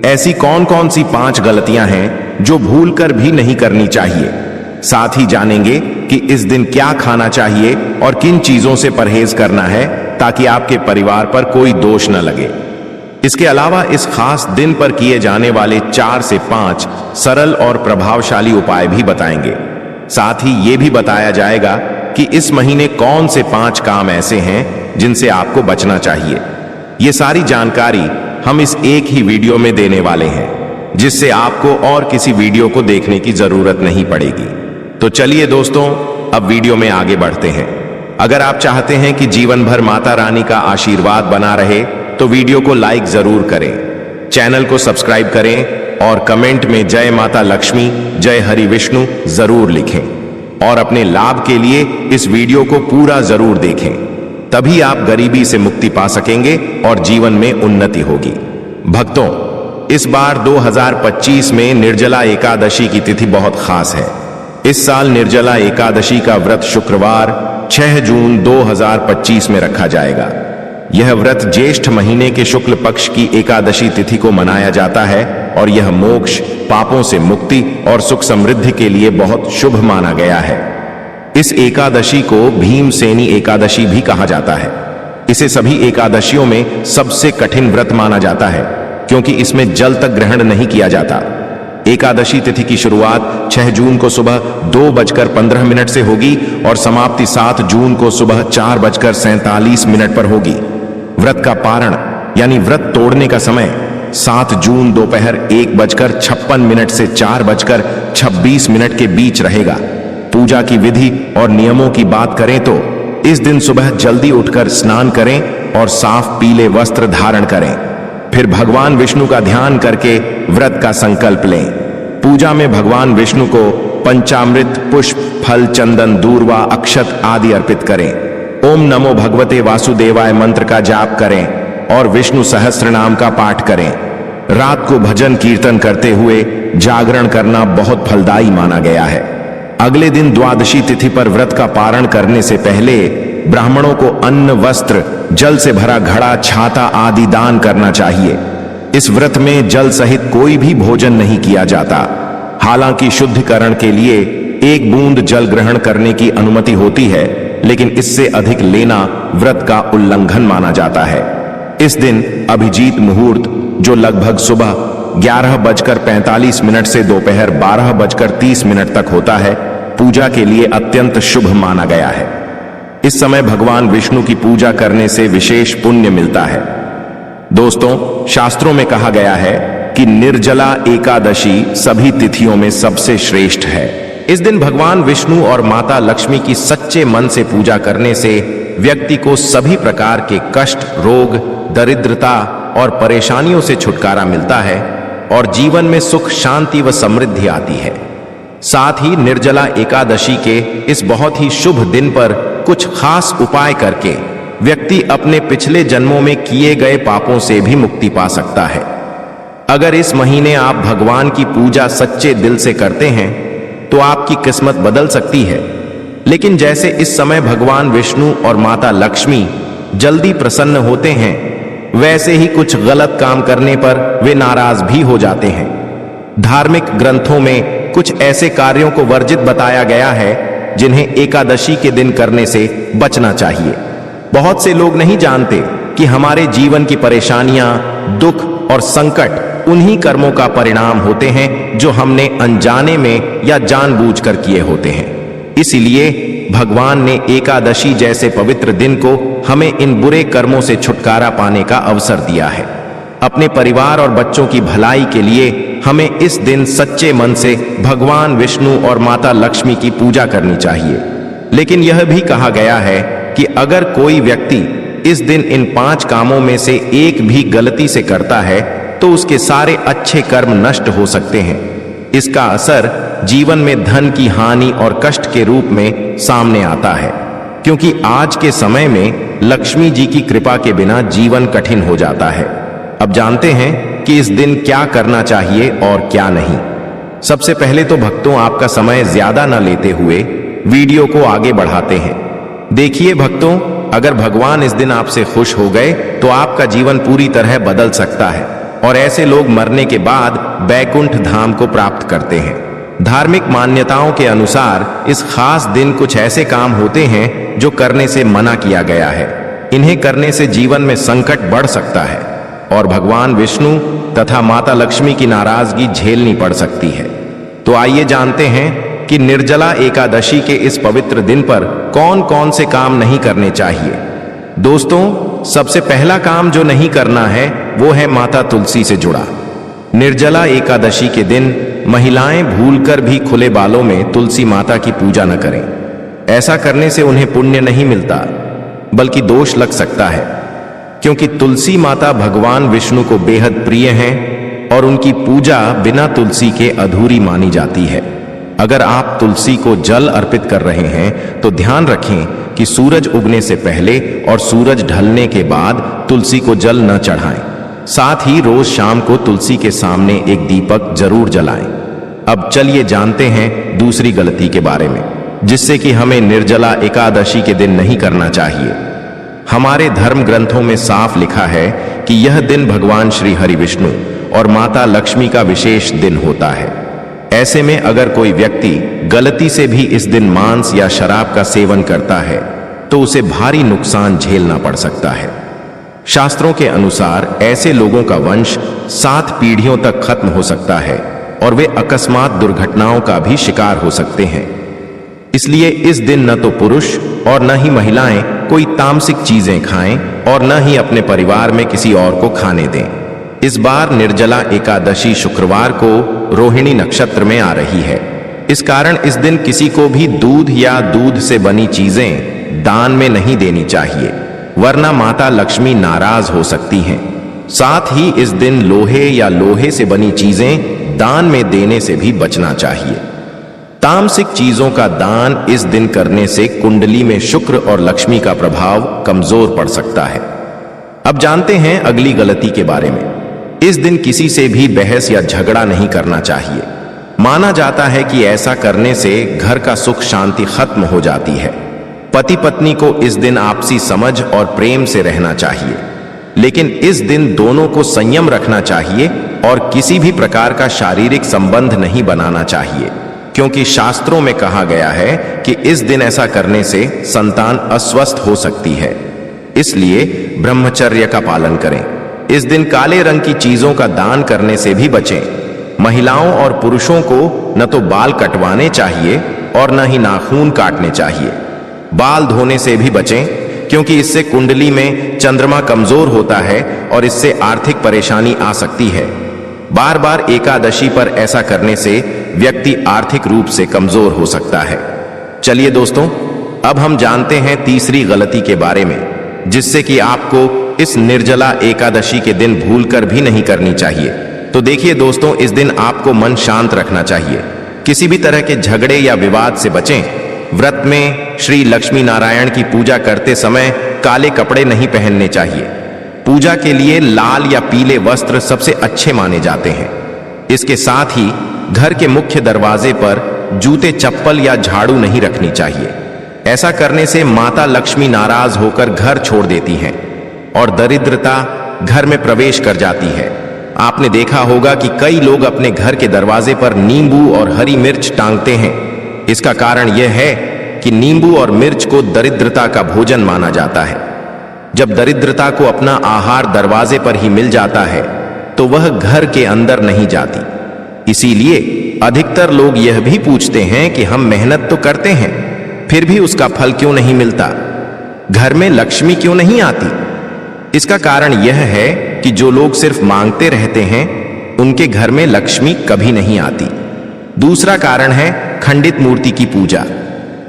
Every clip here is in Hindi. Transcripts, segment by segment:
ऐसी कौन कौन सी 5 गलतियां हैं जो भूलकर भी नहीं करनी चाहिए। साथ ही जानेंगे कि इस दिन क्या खाना चाहिए और किन चीजों से परहेज करना है ताकि आपके परिवार पर कोई दोष न लगे। इसके अलावा इस खास दिन पर किए जाने वाले 4 से 5 सरल और प्रभावशाली उपाय भी बताएंगे। साथ ही ये भी बताया जाएगा कि इस महीने कौन से 5 काम ऐसे हैं जिनसे आपको बचना चाहिए। ये सारी जानकारी हम इस एक ही वीडियो में देने वाले हैं, जिससे आपको और किसी वीडियो को देखने की जरूरत नहीं पड़ेगी। तो चलिए दोस्तों, अब वीडियो में आगे बढ़ते हैं। अगर आप चाहते हैं कि जीवन भर माता रानी का आशीर्वाद बना रहे तो वीडियो को लाइक जरूर करें, चैनल को सब्सक्राइब करें और कमेंट में जय माता लक्ष्मी, जय हरि विष्णु जरूर लिखें। और अपने लाभ के लिए इस वीडियो को पूरा जरूर देखें, तभी आप गरीबी से मुक्ति पा सकेंगे और जीवन में उन्नति होगी। भक्तों, इस बार 2025 में निर्जला एकादशी की तिथि बहुत खास है। इस साल निर्जला एकादशी का व्रत शुक्रवार 6 जून 2025 में रखा जाएगा। यह व्रत ज्येष्ठ महीने के शुक्ल पक्ष की एकादशी तिथि को मनाया जाता है और यह मोक्ष, पापों से मुक्ति और सुख समृद्धि के लिए बहुत शुभ माना गया है। इस एकादशी को भीमसेनी एकादशी भी कहा जाता है। इसे सभी एकादशियों में सबसे कठिन व्रत माना जाता है क्योंकि इसमें जल तक ग्रहण नहीं किया जाता। एकादशी तिथि की शुरुआत 6 जून को सुबह 2:15 से होगी और समाप्ति 7 जून को सुबह 4:47 पर होगी। व्रत का पारण यानी व्रत तोड़ने का समय 7 जून दोपहर 1:56 से 4:26 के बीच रहेगा। पूजा की विधि और नियमों की बात करें तो इस दिन सुबह जल्दी उठकर स्नान करें और साफ पीले वस्त्र धारण करें। फिर भगवान विष्णु का ध्यान करके व्रत का संकल्प लें। पूजा में भगवान विष्णु को पंचामृत, पुष्प, फल, चंदन, दूर्वा, अक्षत आदि अर्पित करें। ओम नमो भगवते वासुदेवाय मंत्र का जाप करें और विष्णु सहस्त्र नाम का पाठ करें। रात को भजन कीर्तन करते हुए जागरण करना बहुत फलदायी माना गया है। अगले दिन द्वादशी तिथि पर व्रत का पारण करने से पहले ब्राह्मणों को अन्न, वस्त्र, जल से भरा घड़ा, छाता आदि दान करना चाहिए। इस व्रत में जल सहित कोई भी भोजन नहीं किया जाता। हालांकि शुद्धिकरण के लिए 1 बूंद जल ग्रहण करने की अनुमति होती है, लेकिन इससे अधिक लेना व्रत का उल्लंघन माना जाता है। इस दिन अभिजीत मुहूर्त, जो लगभग सुबह 11:45 से दोपहर 12:30 तक होता है, पूजा के लिए अत्यंत शुभ माना गया है। इस समय भगवान विष्णु की पूजा करने से विशेष पुण्य मिलता है। दोस्तों, शास्त्रों में कहा गया है कि निर्जला एकादशी सभी तिथियों में सबसे श्रेष्ठ है। इस दिन भगवान विष्णु और माता लक्ष्मी की सच्चे मन से पूजा करने से व्यक्ति को सभी प्रकार के कष्ट, रोग, दरिद्रता और परेशानियों से छुटकारा मिलता है और जीवन में सुख, शांति व समृद्धि आती है। साथ ही निर्जला एकादशी के इस बहुत ही शुभ दिन पर कुछ खास उपाय करके व्यक्ति अपने पिछले जन्मों में किए गए पापों से भी मुक्ति पा सकता है। अगर इस महीने आप भगवान की पूजा सच्चे दिल से करते हैं तो आपकी किस्मत बदल सकती है। लेकिन जैसे इस समय भगवान विष्णु और माता लक्ष्मी जल्दी प्रसन्न होते हैं, वैसे ही कुछ गलत काम करने पर वे नाराज भी हो जाते हैं। धार्मिक ग्रंथों में कुछ ऐसे कार्यों को वर्जित बताया गया है जिन्हें एकादशी के दिन करने से बचना चाहिए। बहुत से लोग नहीं जानते कि हमारे जीवन की परेशानियां, दुख और संकट उन्हीं कर्मों का परिणाम होते हैं जो हमने अनजाने में या जानबूझकर किए होते हैं। इसलिए भगवान ने एकादशी जैसे पवित्र दिन को हमें इन बुरे कर्मों से छुटकारा पाने का अवसर दिया है। अपने परिवार और बच्चों की भलाई के लिए हमें इस दिन सच्चे मन से भगवान विष्णु और माता लक्ष्मी की पूजा करनी चाहिए। लेकिन यह भी कहा गया है कि अगर कोई व्यक्ति इस दिन इन 5 कामों में से एक भी गलती से करता है तो उसके सारे अच्छे कर्म नष्ट हो सकते हैं। इसका असर जीवन में धन की हानि और कष्ट के रूप में सामने आता है, क्योंकि आज के समय में लक्ष्मी जी की कृपा के बिना जीवन कठिन हो जाता है। अब जानते हैं कि इस दिन क्या करना चाहिए और क्या नहीं। सबसे पहले तो भक्तों, आपका समय ज्यादा न लेते हुए वीडियो को आगे बढ़ाते हैं। देखिए भक्तों, अगर भगवान इस दिन आपसे खुश हो गए तो आपका जीवन पूरी तरह बदल सकता है और ऐसे लोग मरने के बाद बैकुंठ धाम को प्राप्त करते हैं। धार्मिक मान्यताओं के अनुसार इस खास दिन कुछ ऐसे काम होते हैं जो करने से मना किया गया है। इन्हें करने से जीवन में संकट बढ़ सकता है और भगवान विष्णु तथा माता लक्ष्मी की नाराजगी झेलनी पड़ सकती है। तो आइए जानते हैं कि निर्जला एकादशी के इस पवित्र दिन पर कौन कौन से काम नहीं करने चाहिए। दोस्तों, सबसे पहला काम जो नहीं करना है वो है माता तुलसी से जुड़ा। निर्जला एकादशी के दिन महिलाएं भूलकर भी खुले बालों में तुलसी माता की पूजा न करें। ऐसा करने से उन्हें पुण्य नहीं मिलता बल्कि दोष लग सकता है, क्योंकि तुलसी माता भगवान विष्णु को बेहद प्रिय हैं और उनकी पूजा बिना तुलसी के अधूरी मानी जाती है। अगर आप तुलसी को जल अर्पित कर रहे हैं तो ध्यान रखें कि सूरज उगने से पहले और सूरज ढलने के बाद तुलसी को जल न चढ़ाएं। साथ ही रोज शाम को तुलसी के सामने एक दीपक जरूर जलाएं। अब चलिए जानते हैं दूसरी गलती के बारे में, जिससे कि हमें निर्जला एकादशी के दिन नहीं करना चाहिए। हमारे धर्म ग्रंथों में साफ लिखा है कि यह दिन भगवान श्री हरि विष्णु और माता लक्ष्मी का विशेष दिन होता है। ऐसे में अगर कोई व्यक्ति गलती से भी इस दिन मांस या शराब का सेवन करता है तो उसे भारी नुकसान झेलना पड़ सकता है। शास्त्रों के अनुसार ऐसे लोगों का वंश 7 पीढ़ियों तक खत्म हो सकता है और वे अकस्मात दुर्घटनाओं का भी शिकार हो सकते हैं। इसलिए इस दिन न तो पुरुष और न ही महिलाएं कोई तामसिक चीजें खाएं और न ही अपने परिवार में किसी और को खाने दें। इस बार निर्जला एकादशी शुक्रवार को रोहिणी नक्षत्र में आ रही है। इस कारण इस दिन किसी को भी दूध या दूध से बनी चीजें दान में नहीं देनी चाहिए, वरना माता लक्ष्मी नाराज हो सकती हैं। साथ ही इस दिन लोहे या लोहे से बनी चीजें दान में देने से भी बचना चाहिए। तामसिक चीजों का दान इस दिन करने से कुंडली में शुक्र और लक्ष्मी का प्रभाव कमजोर पड़ सकता है। अब जानते हैं अगली गलती के बारे में। इस दिन किसी से भी बहस या झगड़ा नहीं करना चाहिए। माना जाता है कि ऐसा करने से घर का सुख शांति खत्म हो जाती है। पति पत्नी को इस दिन आपसी समझ और प्रेम से रहना चाहिए, लेकिन इस दिन दोनों को संयम रखना चाहिए और किसी भी प्रकार का शारीरिक संबंध नहीं बनाना चाहिए, क्योंकि शास्त्रों में कहा गया है कि इस दिन ऐसा करने से संतान अस्वस्थ हो सकती है। इसलिए ब्रह्मचर्य का पालन करें। इस दिन काले रंग की चीजों का दान करने से भी बचें। महिलाओं और पुरुषों को न तो बाल कटवाने चाहिए और न ही नाखून काटने चाहिए। बाल धोने से भी बचें, क्योंकि इससे कुंडली में चंद्रमा कमजोर होता है और इससे आर्थिक परेशानी आ सकती है। बार बार एकादशी पर ऐसा करने से व्यक्ति आर्थिक रूप से कमजोर हो सकता है। चलिए दोस्तों, अब हम जानते हैं तीसरी गलती के बारे में, जिससे कि आपको इस निर्जला एकादशी के दिन भूलकर भी नहीं करनी चाहिए। तो देखिए दोस्तों, इस दिन आपको मन शांत रखना चाहिए। किसी भी तरह के झगड़े या विवाद से बचें। व्रत में श्री लक्ष्मी नारायण की पूजा करते समय काले कपड़े नहीं पहनने चाहिए। पूजा के लिए लाल या पीले वस्त्र सबसे अच्छे माने जाते हैं। इसके साथ ही घर के मुख्य दरवाजे पर जूते, चप्पल या झाड़ू नहीं रखनी चाहिए। ऐसा करने से माता लक्ष्मी नाराज होकर घर छोड़ देती हैं और दरिद्रता घर में प्रवेश कर जाती है। आपने देखा होगा कि कई लोग अपने घर के दरवाजे पर नींबू और हरी मिर्च टांगते हैं। इसका कारण यह है कि नींबू और मिर्च को दरिद्रता का भोजन माना जाता है। जब दरिद्रता को अपना आहार दरवाजे पर ही मिल जाता है तो वह घर के अंदर नहीं जाती। इसीलिए अधिकतर लोग यह भी पूछते हैं कि हम मेहनत तो करते हैं, फिर भी उसका फल क्यों नहीं मिलता, घर में लक्ष्मी क्यों नहीं आती। इसका कारण यह है कि जो लोग सिर्फ मांगते रहते हैं उनके घर में लक्ष्मी कभी नहीं आती। दूसरा कारण है खंडित मूर्ति की पूजा।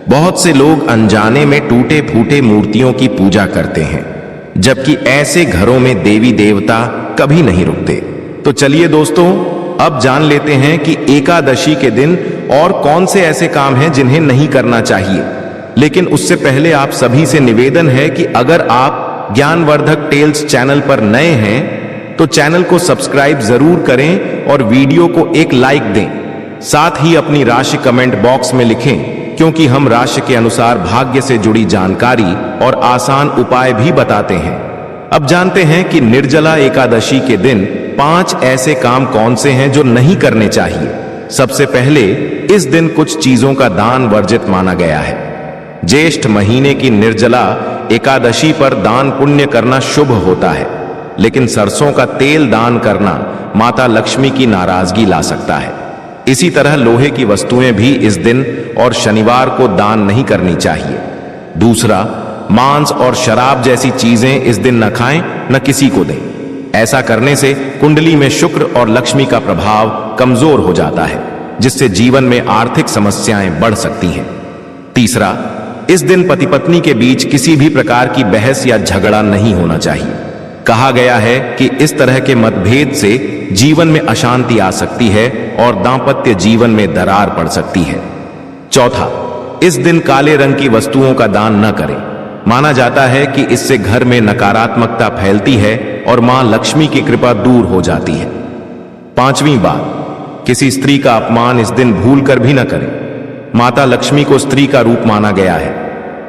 बहुत से लोग अनजाने में टूटे फूटे मूर्तियों की पूजा करते हैं, जबकि ऐसे घरों में देवी देवता कभी नहीं रुकते। तो चलिए दोस्तों, अब जान लेते हैं कि एकादशी के दिन और कौन से ऐसे काम हैं जिन्हें नहीं करना चाहिए। लेकिन उससे पहले आप सभी से निवेदन है कि अगर आप ज्ञानवर्धक टेल्स चैनल पर नए हैं तो चैनल को सब्सक्राइब जरूर करें और वीडियो को एक लाइक दें। साथ ही अपनी राशि कमेंट बॉक्स में लिखें, क्योंकि हम राशि के अनुसार भाग्य से जुड़ी जानकारी और आसान उपाय भी बताते हैं। अब जानते हैं कि निर्जला एकादशी के दिन 5 ऐसे काम कौन से हैं जो नहीं करने चाहिए। सबसे पहले, इस दिन कुछ चीजों का दान वर्जित माना गया है। ज्येष्ठ महीने की निर्जला एकादशी पर दान पुण्य करना शुभ होता है, लेकिन सरसों का तेल दान करना माता लक्ष्मी की नाराजगी ला सकता है। इसी तरह लोहे की वस्तुएं भी इस दिन और शनिवार को दान नहीं करनी चाहिए। दूसरा, मांस और शराब जैसी चीजें इस दिन न खाएं, न किसी को दें। ऐसा करने से कुंडली में शुक्र और लक्ष्मी का प्रभाव कमजोर हो जाता है, जिससे जीवन में आर्थिक समस्याएं बढ़ सकती हैं। तीसरा, इस दिन पति पत्नी के बीच किसी भी प्रकार की बहस या झगड़ा नहीं होना चाहिए। कहा गया है कि इस तरह के मतभेद से जीवन में अशांति आ सकती है और दांपत्य जीवन में दरार पड़ सकती है। चौथा, इस दिन काले रंग की वस्तुओं का दान न करें। माना जाता है कि इससे घर में नकारात्मकता फैलती है और मां लक्ष्मी की कृपा दूर हो जाती है। पांचवी बात, किसी स्त्री का अपमान इस दिन भूलकर भी न करें। माता लक्ष्मी को स्त्री का रूप माना गया है।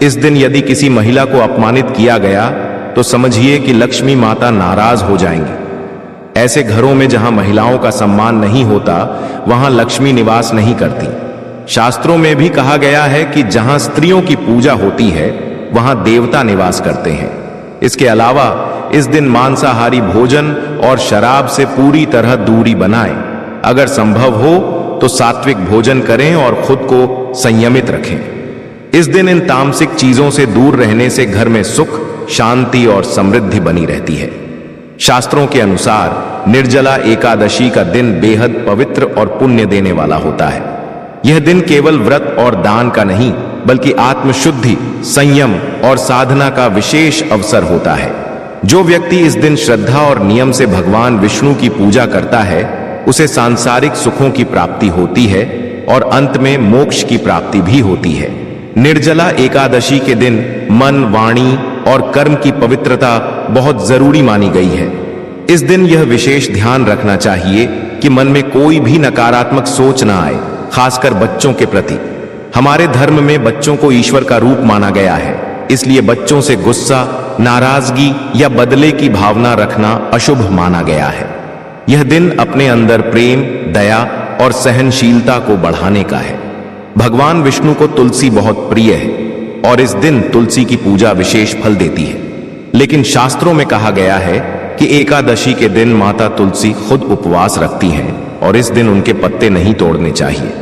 इस दिन यदि किसी महिला को अपमानित किया गया तो समझिए कि लक्ष्मी माता नाराज हो जाएंगी। ऐसे घरों में जहां महिलाओं का सम्मान नहीं होता, वहां लक्ष्मी निवास नहीं करती। शास्त्रों में भी कहा गया है कि जहां स्त्रियों की पूजा होती है, वहां देवता निवास करते हैं। इसके अलावा इस दिन मांसाहारी भोजन और शराब से पूरी तरह दूरी बनाएं। अगर संभव हो तो सात्विक भोजन करें और खुद को संयमित रखें। इस दिन इन तामसिक चीजों से दूर रहने से घर में सुख, शांति और समृद्धि बनी रहती है। शास्त्रों के अनुसार निर्जला एकादशी का दिन बेहद पवित्र और पुण्य देने वाला होता है। यह दिन केवल व्रत और दान का नहीं, बल्कि आत्मशुद्धि, संयम और साधना का विशेष अवसर होता है। जो व्यक्ति इस दिन श्रद्धा और नियम से भगवान विष्णु की पूजा करता है, उसे सांसारिक सुखों की प्राप्ति होती है और अंत में मोक्ष की प्राप्ति भी होती है। निर्जला एकादशी के दिन मन, वाणी और कर्म की पवित्रता बहुत जरूरी मानी गई है। इस दिन यह विशेष ध्यान रखना चाहिए कि मन में कोई भी नकारात्मक सोच ना आए, खासकर बच्चों के प्रति। हमारे धर्म में बच्चों को ईश्वर का रूप माना गया है, इसलिए बच्चों से गुस्सा, नाराजगी या बदले की भावना रखना अशुभ माना गया है। यह दिन अपने अंदर प्रेम, दया और सहनशीलता को बढ़ाने का है। भगवान विष्णु को तुलसी बहुत प्रिय है और इस दिन तुलसी की पूजा विशेष फल देती है। लेकिन शास्त्रों में कहा गया है कि एकादशी के दिन माता तुलसी खुद उपवास रखती हैं और इस दिन उनके पत्ते नहीं तोड़ने चाहिए।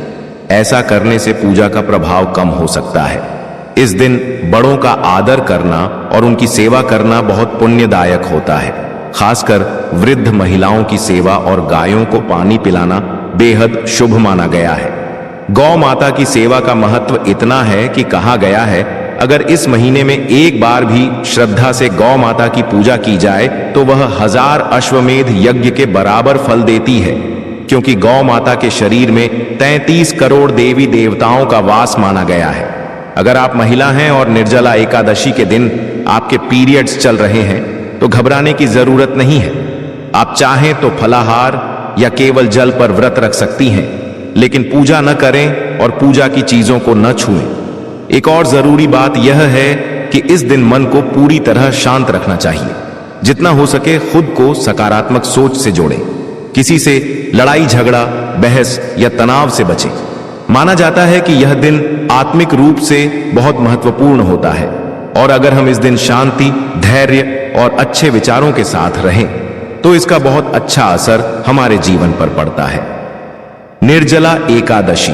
ऐसा करने से पूजा का प्रभाव कम हो सकता है। इस दिन बड़ों का आदर करना और उनकी सेवा करना बहुत पुण्यदायक होता है। खासकर वृद्ध महिलाओं की सेवा और गायों को पानी पिलाना बेहद शुभ माना गया है। गौ माता की सेवा का महत्व इतना है कि कहा गया है, अगर इस महीने में एक बार भी श्रद्धा से गौ माता की पूजा की जाए तो वह 1000 अश्वमेध यज्ञ के बराबर फल देती है, क्योंकि गौ माता के शरीर में 33 करोड़ देवी देवताओं का वास माना गया है। अगर आप महिला हैं और निर्जला एकादशी के दिन आपके पीरियड्स चल रहे हैं तो घबराने की जरूरत नहीं है। आप चाहें तो फलाहार या केवल जल पर व्रत रख सकती हैं, लेकिन पूजा न करें और पूजा की चीजों को न छुएं। एक और जरूरी बात यह है कि इस दिन मन को पूरी तरह शांत रखना चाहिए। जितना हो सके खुद को सकारात्मक सोच से जोड़ें। किसी से लड़ाई झगड़ा, बहस या तनाव से बचें। माना जाता है कि यह दिन आत्मिक रूप से बहुत महत्वपूर्ण होता है और अगर हम इस दिन शांति, धैर्य और अच्छे विचारों के साथ रहें तो इसका बहुत अच्छा असर हमारे जीवन पर पड़ता है। निर्जला एकादशी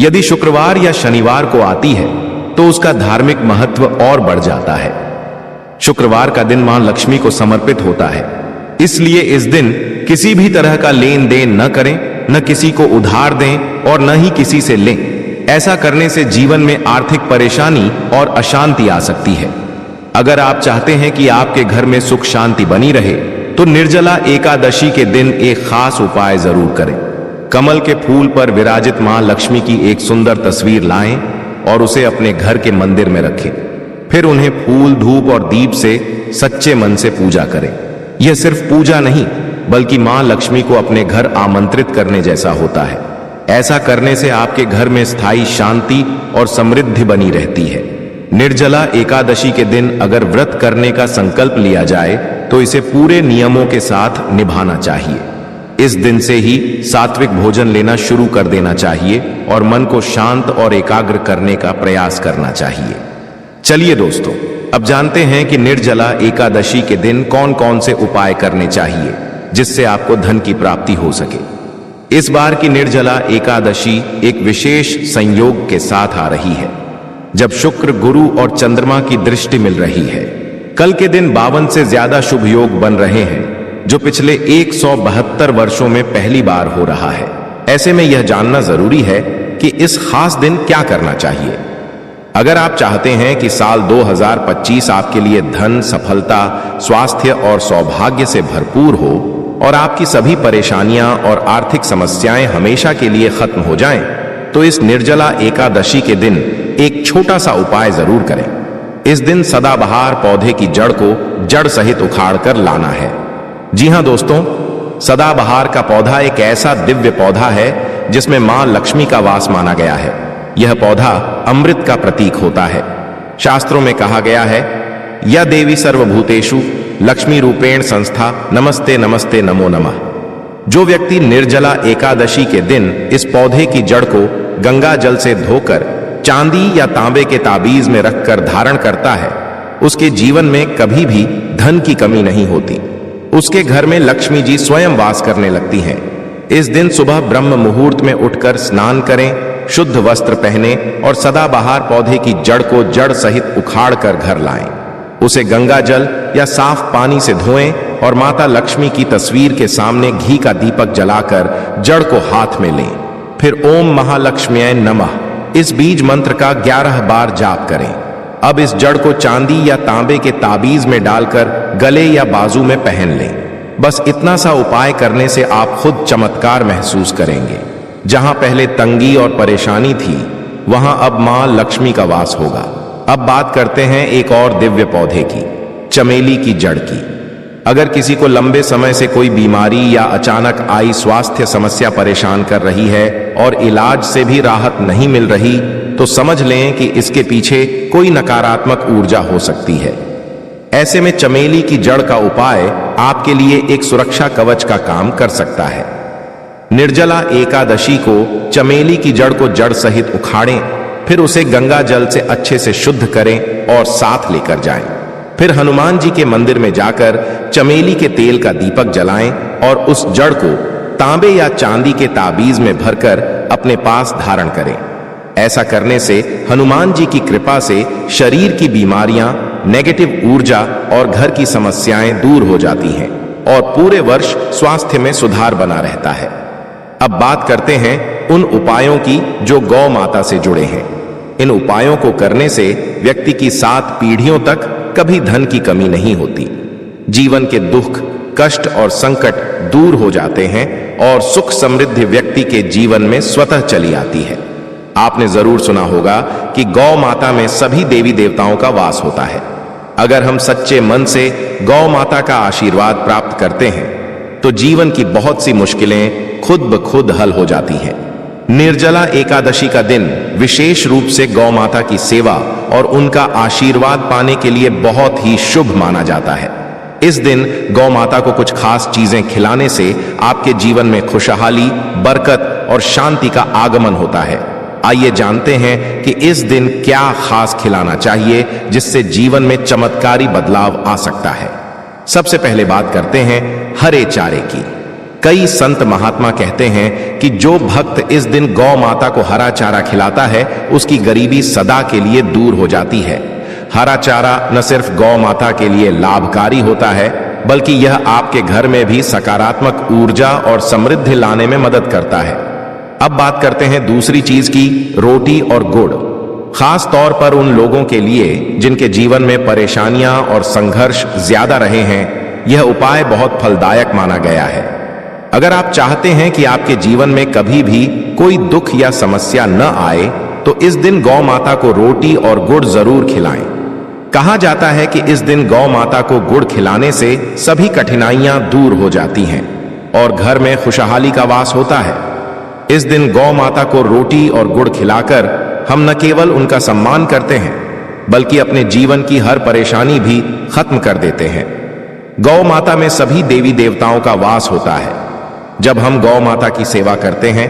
यदि शुक्रवार या शनिवार को आती है तो उसका धार्मिक महत्व और बढ़ जाता है। शुक्रवार का दिन मां लक्ष्मी को समर्पित होता है, इसलिए इस दिन किसी भी तरह का लेन देन न करें, न किसी को उधार दें और न ही किसी से लें। ऐसा करने से जीवन में आर्थिक परेशानी और अशांति आ सकती है। अगर आप चाहते हैं कि आपके घर में सुख शांति बनी रहे तो निर्जला एकादशी के दिन एक खास उपाय जरूर करें। कमल के फूल पर विराजित मां लक्ष्मी की एक सुंदर तस्वीर लाएं और उसे अपने घर के मंदिर में रखें। फिर उन्हें फूल, धूप और दीप से सच्चे मन से पूजा करें। यह सिर्फ पूजा नहीं बल्कि मां लक्ष्मी को अपने घर आमंत्रित करने जैसा होता है। ऐसा करने से आपके घर में स्थायी शांति और समृद्धि बनी रहती है। निर्जला एकादशी के दिन अगर व्रत करने का संकल्प लिया जाए तो इसे पूरे नियमों के साथ निभाना चाहिए। इस दिन से ही सात्विक भोजन लेना शुरू कर देना चाहिए और मन को शांत और एकाग्र करने का प्रयास करना चाहिए। चलिए दोस्तों, अब जानते हैं कि निर्जला एकादशी के दिन कौन कौन से उपाय करने चाहिए जिससे आपको धन की प्राप्ति हो सके। इस बार की निर्जला एकादशी एक विशेष संयोग के साथ आ रही है, जब शुक्र, गुरु और चंद्रमा की दृष्टि मिल रही है। कल के दिन 52 से ज्यादा शुभ योग बन रहे हैं, जो पिछले 172 वर्षों में पहली बार हो रहा है। ऐसे में यह जानना जरूरी है कि इस खास दिन क्या करना चाहिए। अगर आप चाहते हैं कि साल 2025 आपके लिए धन, सफलता, स्वास्थ्य और सौभाग्य से भरपूर हो और आपकी सभी परेशानियां और आर्थिक समस्याएं हमेशा के लिए खत्म हो जाएं, तो इस निर्जला एकादशी के दिन एक छोटा सा उपाय जरूर करें। इस दिन सदाबहार पौधे की जड़ को जड़ सहित उखाड़ कर लाना है। जी हां दोस्तों, सदाबहार का पौधा एक ऐसा दिव्य पौधा है जिसमें मां लक्ष्मी का वास माना गया है। यह पौधा अमृत का प्रतीक होता है। शास्त्रों में कहा गया है, या देवी सर्वभूतेषु लक्ष्मी रूपेण संस्था नमस्ते नमस्ते नमो नमः। जो व्यक्ति निर्जला एकादशी के दिन इस पौधे की जड़ को गंगा जल से धोकर चांदी या तांबे के ताबीज में रखकर धारण करता है, उसके जीवन में कभी भी धन की कमी नहीं होती। उसके घर में लक्ष्मी जी स्वयं वास करने लगती हैं। इस दिन सुबह ब्रह्म मुहूर्त में उठकर स्नान करें, शुद्ध वस्त्र पहने और सदाबहार पौधे की जड़ को जड़ सहित उखाड़ कर घर लाएं। उसे गंगा जल या साफ पानी से धोएं और माता लक्ष्मी की तस्वीर के सामने घी का दीपक जलाकर जड़ को हाथ में लें। फिर ओम महालक्ष्म्यै नमः इस बीज मंत्र का 11 बार जाप करें। अब इस जड़ को चांदी या तांबे के ताबीज में डालकर गले या बाजू में पहन लें। बस इतना सा उपाय करने से आप खुद चमत्कार महसूस करेंगे। जहां पहले तंगी और परेशानी थी, वहां अब मां लक्ष्मी का वास होगा। अब बात करते हैं एक और दिव्य पौधे की, चमेली की जड़ की। अगर किसी को लंबे समय से कोई बीमारी या अचानक आई स्वास्थ्य समस्या परेशान कर रही है और इलाज से भी राहत नहीं मिल रही, तो समझ लें कि इसके पीछे कोई नकारात्मक ऊर्जा हो सकती है। ऐसे में चमेली की जड़ का उपाय आपके लिए एक सुरक्षा कवच का काम कर सकता है। निर्जला एकादशी को चमेली की जड़ को जड़ सहित उखाड़ें, फिर उसे गंगा जल से अच्छे से शुद्ध करें और साथ लेकर जाएं। फिर हनुमान जी के मंदिर में जाकर चमेली के तेल का दीपक जलाएं और उस जड़ को तांबे या चांदी के ताबीज में भरकर अपने पास धारण करें। ऐसा करने से हनुमान जी की कृपा से शरीर की बीमारियां, नेगेटिव ऊर्जा और घर की समस्याएं दूर हो जाती हैं और पूरे वर्ष स्वास्थ्य में सुधार बना रहता है। अब बात करते हैं उन उपायों की जो गौ माता से जुड़े हैं। इन उपायों को करने से व्यक्ति की 7 पीढ़ियों तक कभी धन की कमी नहीं होती। जीवन के दुख, कष्ट और संकट दूर हो जाते हैं और सुख समृद्धि व्यक्ति के जीवन में स्वतः चली आती है। आपने जरूर सुना होगा कि गौ माता में सभी देवी देवताओं का वास होता है। अगर हम सच्चे मन से गौ माता का आशीर्वाद प्राप्त करते हैं, तो जीवन की बहुत सी मुश्किलें खुद ब खुद हल हो जाती हैं। निर्जला एकादशी का दिन विशेष रूप से गौ माता की सेवा और उनका आशीर्वाद पाने के लिए बहुत ही शुभ माना जाता है। इस दिन गौ माता को कुछ खास चीजें खिलाने से आपके जीवन में खुशहाली, बरकत और शांति का आगमन होता है। आइए जानते हैं कि इस दिन क्या खास खिलाना चाहिए जिससे जीवन में चमत्कारी बदलाव आ सकता है। सबसे पहले बात करते हैं हरे चारे की। कई संत महात्मा कहते हैं कि जो भक्त इस दिन गौ माता को हरा चारा खिलाता है, उसकी गरीबी सदा के लिए दूर हो जाती है। हरा चारा न सिर्फ गौ माता के लिए लाभकारी होता है, बल्कि यह आपके घर में भी सकारात्मक ऊर्जा और समृद्धि लाने में मदद करता है। अब बात करते हैं दूसरी चीज की, रोटी और गुड़। खास तौर पर उन लोगों के लिए जिनके जीवन में परेशानियां और संघर्ष ज्यादा रहे हैं, यह उपाय बहुत फलदायक माना गया है। अगर आप चाहते हैं कि आपके जीवन में कभी भी कोई दुख या समस्या न आए, तो इस दिन गौ माता को रोटी और गुड़ जरूर खिलाएं। कहा जाता है कि इस दिन गौ माता को गुड़ खिलाने से सभी कठिनाइयां दूर हो जाती हैं और घर में खुशहाली का वास होता है। इस दिन गौ माता को रोटी और गुड़ खिलाकर हम न केवल उनका सम्मान करते हैं, बल्कि अपने जीवन की हर परेशानी भी खत्म कर देते हैं। गौ माता में सभी देवी देवताओं का वास होता है। जब हम गौ माता की सेवा करते हैं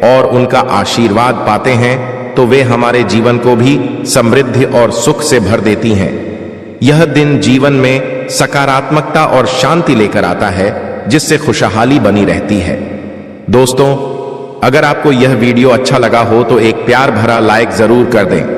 और उनका आशीर्वाद पाते हैं तो वे हमारे जीवन को भी समृद्धि और सुख से भर देती हैं। यह दिन जीवन में सकारात्मकता और शांति लेकर आता है, जिससे खुशहाली बनी रहती है। दोस्तों, अगर आपको यह वीडियो अच्छा लगा हो तो एक प्यार भरा लाइक जरूर कर दें।